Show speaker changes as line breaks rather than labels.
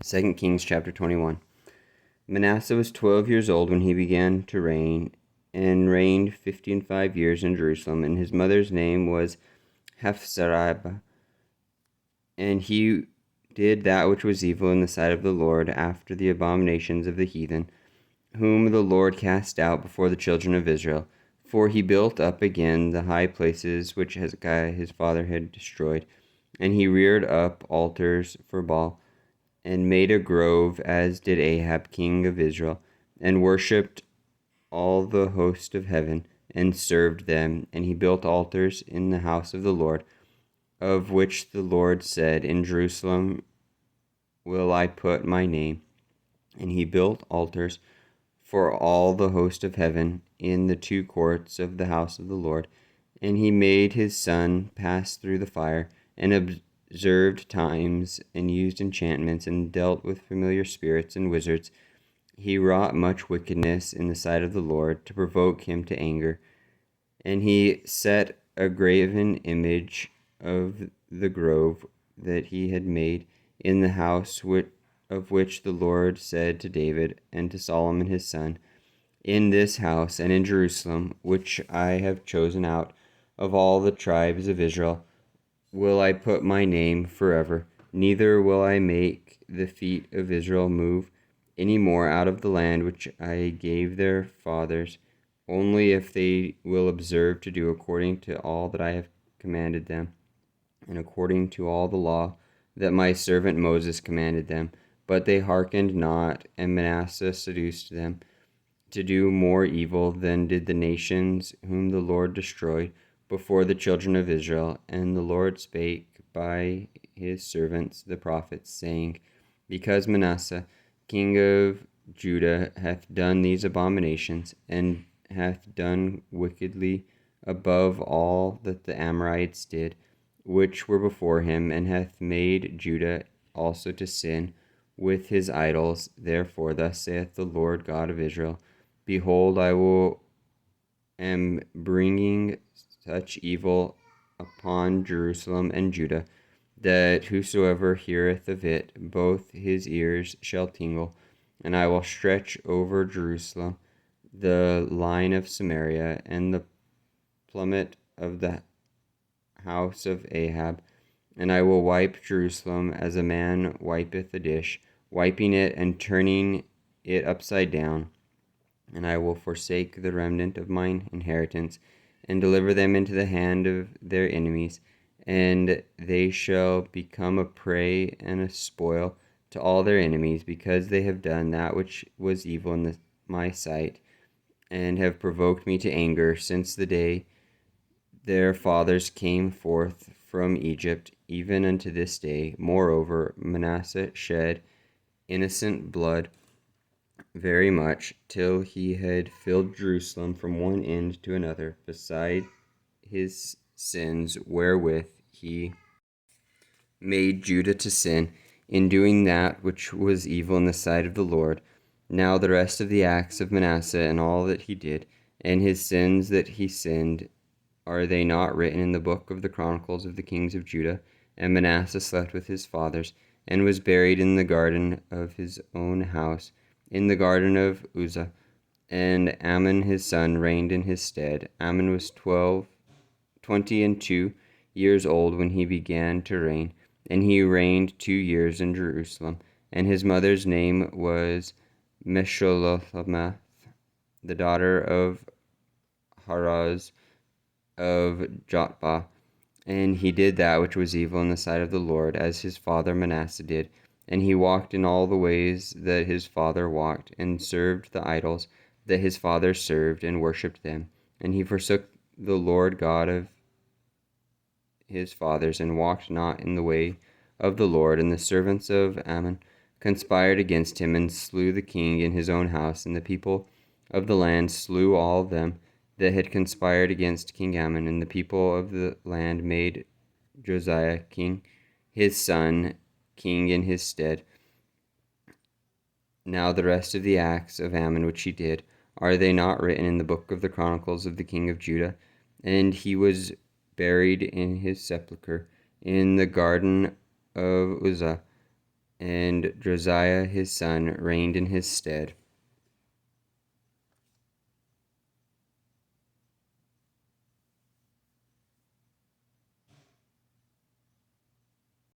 2 Kings chapter 21. Manasseh was 12 years old when he began to reign, and reigned 55 years in Jerusalem, and his mother's name was Hephzibah. And he did that which was evil in the sight of the Lord, after the abominations of the heathen, whom the Lord cast out before the children of Israel. For he built up again the high places which Hezekiah his father had destroyed, and he reared up altars for Baal, and made a grove, as did Ahab king of Israel, and worshipped all the host of heaven, and served them. And he built altars in the house of the Lord, of which the Lord said, In Jerusalem will I put my name. And he built altars for all the host of heaven in the two courts of the house of the Lord. And he made his son pass through the fire, and observed times, and used enchantments, and dealt with familiar spirits and wizards. He wrought much wickedness in the sight of the Lord, to provoke him to anger. And he set a graven image of the grove that he had made in the house of which the Lord said to David and to Solomon his son, In this house and in Jerusalem, which I have chosen out of all the tribes of Israel, will I put my name forever. Neither will I make the feet of Israel move any more out of the land which I gave their fathers, only if they will observe to do according to all that I have commanded them, and according to all the law that my servant Moses commanded them. But they hearkened not, and Manasseh seduced them to do more evil than did the nations whom the Lord destroyed before the children of Israel. And the Lord spake by his servants the prophets, saying, Because Manasseh king of Judah hath done these abominations, and hath done wickedly above all that the Amorites did, which were before him, and hath made Judah also to sin with his idols. Therefore thus saith the Lord God of Israel, Behold, am bringing such evil upon Jerusalem and Judah, that whosoever heareth of it, both his ears shall tingle. And I will stretch over Jerusalem the line of Samaria, and the plummet of the house of Ahab. And I will wipe Jerusalem as a man wipeth a dish, wiping it and turning it upside down. And I will forsake the remnant of mine inheritance, and deliver them into the hand of their enemies, and they shall become a prey and a spoil to all their enemies, because they have done that which was evil in my sight, and have provoked me to anger since the day their fathers came forth from Egypt, even unto this day. Moreover, Manasseh shed innocent blood very much, till he had filled Jerusalem from one end to another, beside his sins wherewith he made Judah to sin, in doing that which was evil in the sight of the Lord. Now the rest of the acts of Manasseh, and all that he did, and his sins that he sinned, are they not written in the book of the Chronicles of the kings of Judah? And Manasseh slept with his fathers, and was buried in the garden of his own house, in the garden of Uzzah. And Amon his son reigned in his stead. Amon was 22 years old when he began to reign, and he reigned 2 years in Jerusalem. And his mother's name was Meshullemeth, the daughter of Haraz of Jotbah. And he did that which was evil in the sight of the Lord, as his father Manasseh did. And he walked in all the ways that his father walked, and served the idols that his father served, and worshipped them. And he forsook the Lord God of his fathers, and walked not in the way of the Lord. And the servants of Ammon conspired against him, and slew the king in his own house. And the people of the land slew all of them that had conspired against King Ammon. And the people of the land made Josiah king, his son king in his stead. Now the rest of the acts of Ammon which he did, are they not written in the book of the Chronicles of the king of Judah? And he was buried in his sepulchre in the garden of Uzzah. and Josiah his son reigned in his stead.